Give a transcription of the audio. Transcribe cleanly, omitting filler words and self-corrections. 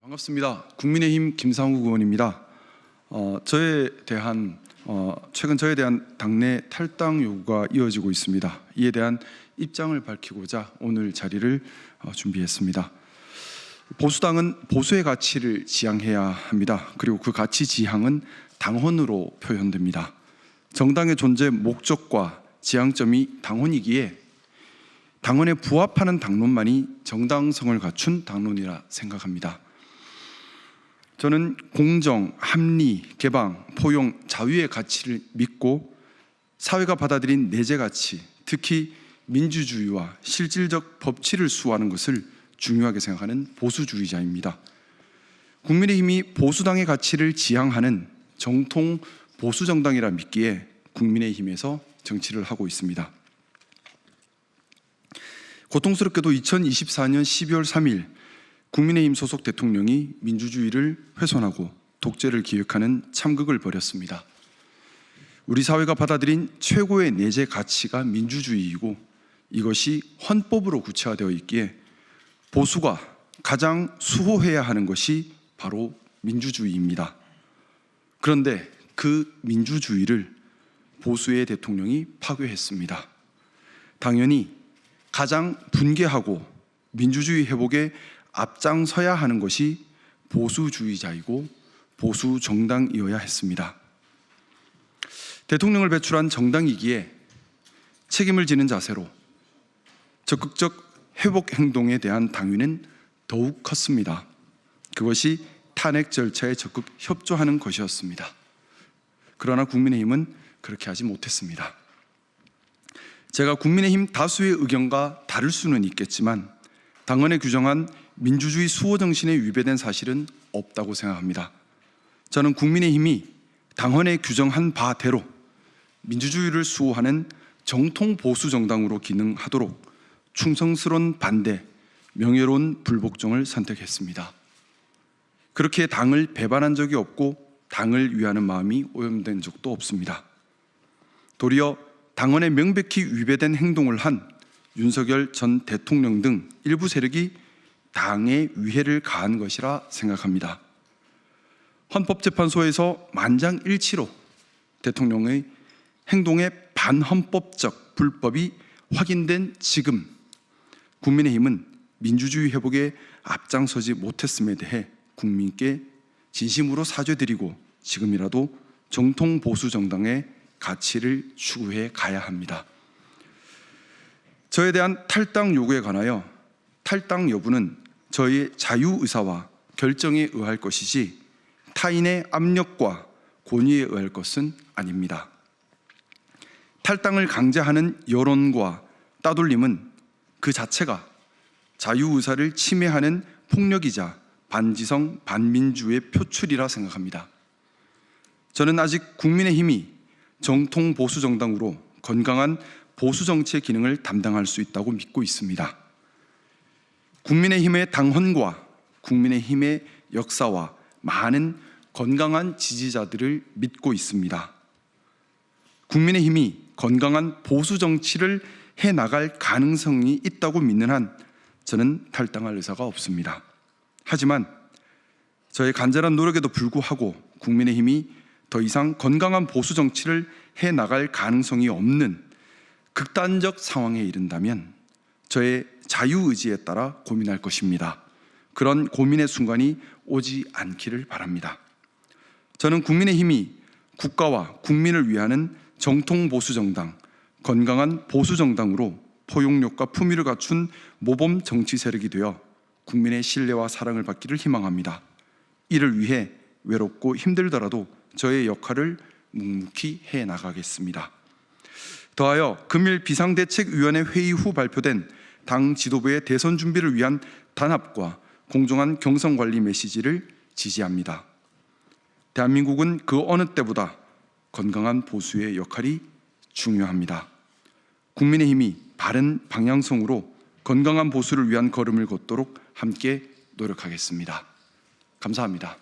반갑습니다. 국민의힘 김상욱 의원입니다. 최근 저에 대한 당내 탈당 요구가 이어지고 있습니다. 이에 대한 입장을 밝히고자 오늘 자리를 준비했습니다. 보수당은 보수의 가치를 지향해야 합니다. 그리고 그 가치 지향은 당헌으로 표현됩니다. 정당의 존재 목적과 지향점이 당헌이기에 당헌에 부합하는 당론만이 정당성을 갖춘 당론이라 생각합니다. 저는 공정, 합리, 개방, 포용, 자유의 가치를 믿고 사회가 받아들인 내재 가치, 특히 민주주의와 실질적 법치를 수호하는 것을 중요하게 생각하는 보수주의자입니다. 국민의힘이 보수당의 가치를 지향하는 정통 보수정당이라 믿기에 국민의힘에서 정치를 하고 있습니다. 고통스럽게도 2024년 12월 3일 국민의힘 소속 대통령이 민주주의를 훼손하고 독재를 기획하는 참극을 벌였습니다. 우리 사회가 받아들인 최고의 내재 가치가 민주주의이고 이것이 헌법으로 구체화되어 있기에 보수가 가장 수호해야 하는 것이 바로 민주주의입니다. 그런데 그 민주주의를 보수의 대통령이 파괴했습니다. 당연히 가장 분개하고 민주주의 회복에 앞장서야 하는 것이 보수주의자이고 보수 정당이어야 했습니다. 대통령을 배출한 정당이기에 책임을 지는 자세로 적극적 회복 행동에 대한 당위는 더욱 컸습니다. 그것이 탄핵 절차에 적극 협조하는 것이었습니다. 그러나 국민의힘은 그렇게 하지 못했습니다. 제가 국민의힘 다수의 의견과 다를 수는 있겠지만 당헌에 규정한 민주주의 수호 정신에 위배된 사실은 없다고 생각합니다. 저는 국민의힘이 당헌에 규정한 바대로 민주주의를 수호하는 정통 보수 정당으로 기능하도록 충성스러운 반대, 명예로운 불복종을 선택했습니다. 그렇게 당을 배반한 적이 없고 당을 위하는 마음이 오염된 적도 없습니다. 도리어 당헌에 명백히 위배된 행동을 한 윤석열 전 대통령 등 일부 세력이 당에 위해를 가한 것이라 생각합니다. 헌법재판소에서 만장일치로 대통령의 행동의 반헌법적 불법이 확인된 지금 국민의힘은 민주주의 회복에 앞장서지 못했음에 대해 국민께 진심으로 사죄드리고 지금이라도 정통 보수 정당의 가치를 추구해 가야 합니다. 저에 대한 탈당 요구에 관하여 탈당 여부는 저의 자유의사와 결정에 의할 것이지 타인의 압력과 권위에 의할 것은 아닙니다. 탈당을 강제하는 여론과 따돌림은 그 자체가 자유의사를 침해하는 폭력이자 반지성, 반민주의 표출이라 생각합니다. 저는 아직 국민의힘이 정통 보수 정당으로 건강한 보수 정치의 기능을 담당할 수 있다고 믿고 있습니다. 국민의힘의 당헌과 국민의힘의 역사와 많은 건강한 지지자들을 믿고 있습니다. 국민의힘이 건강한 보수 정치를 해나갈 가능성이 있다고 믿는 한 저는 탈당할 의사가 없습니다. 하지만 저의 간절한 노력에도 불구하고 국민의힘이 더 이상 건강한 보수 정치를 해나갈 가능성이 없는 극단적 상황에 이른다면 저의 자유의지에 따라 고민할 것입니다. 그런 고민의 순간이 오지 않기를 바랍니다. 저는 국민의힘이 국가와 국민을 위하는 정통 보수정당, 건강한 보수정당으로 포용력과 품위를 갖춘 모범 정치 세력이 되어 국민의 신뢰와 사랑을 받기를 희망합니다. 이를 위해 외롭고 힘들더라도 저의 역할을 묵묵히 해나가겠습니다. 더하여 금일 비상대책위원회 회의 후 발표된 당 지도부의 대선 준비를 위한 단합과 공정한 경선관리 메시지를 지지합니다. 대한민국은 그 어느 때보다 건강한 보수의 역할이 중요합니다. 국민의힘이 바른 방향성으로 건강한 보수를 위한 걸음을 걷도록 함께 노력하겠습니다. 감사합니다.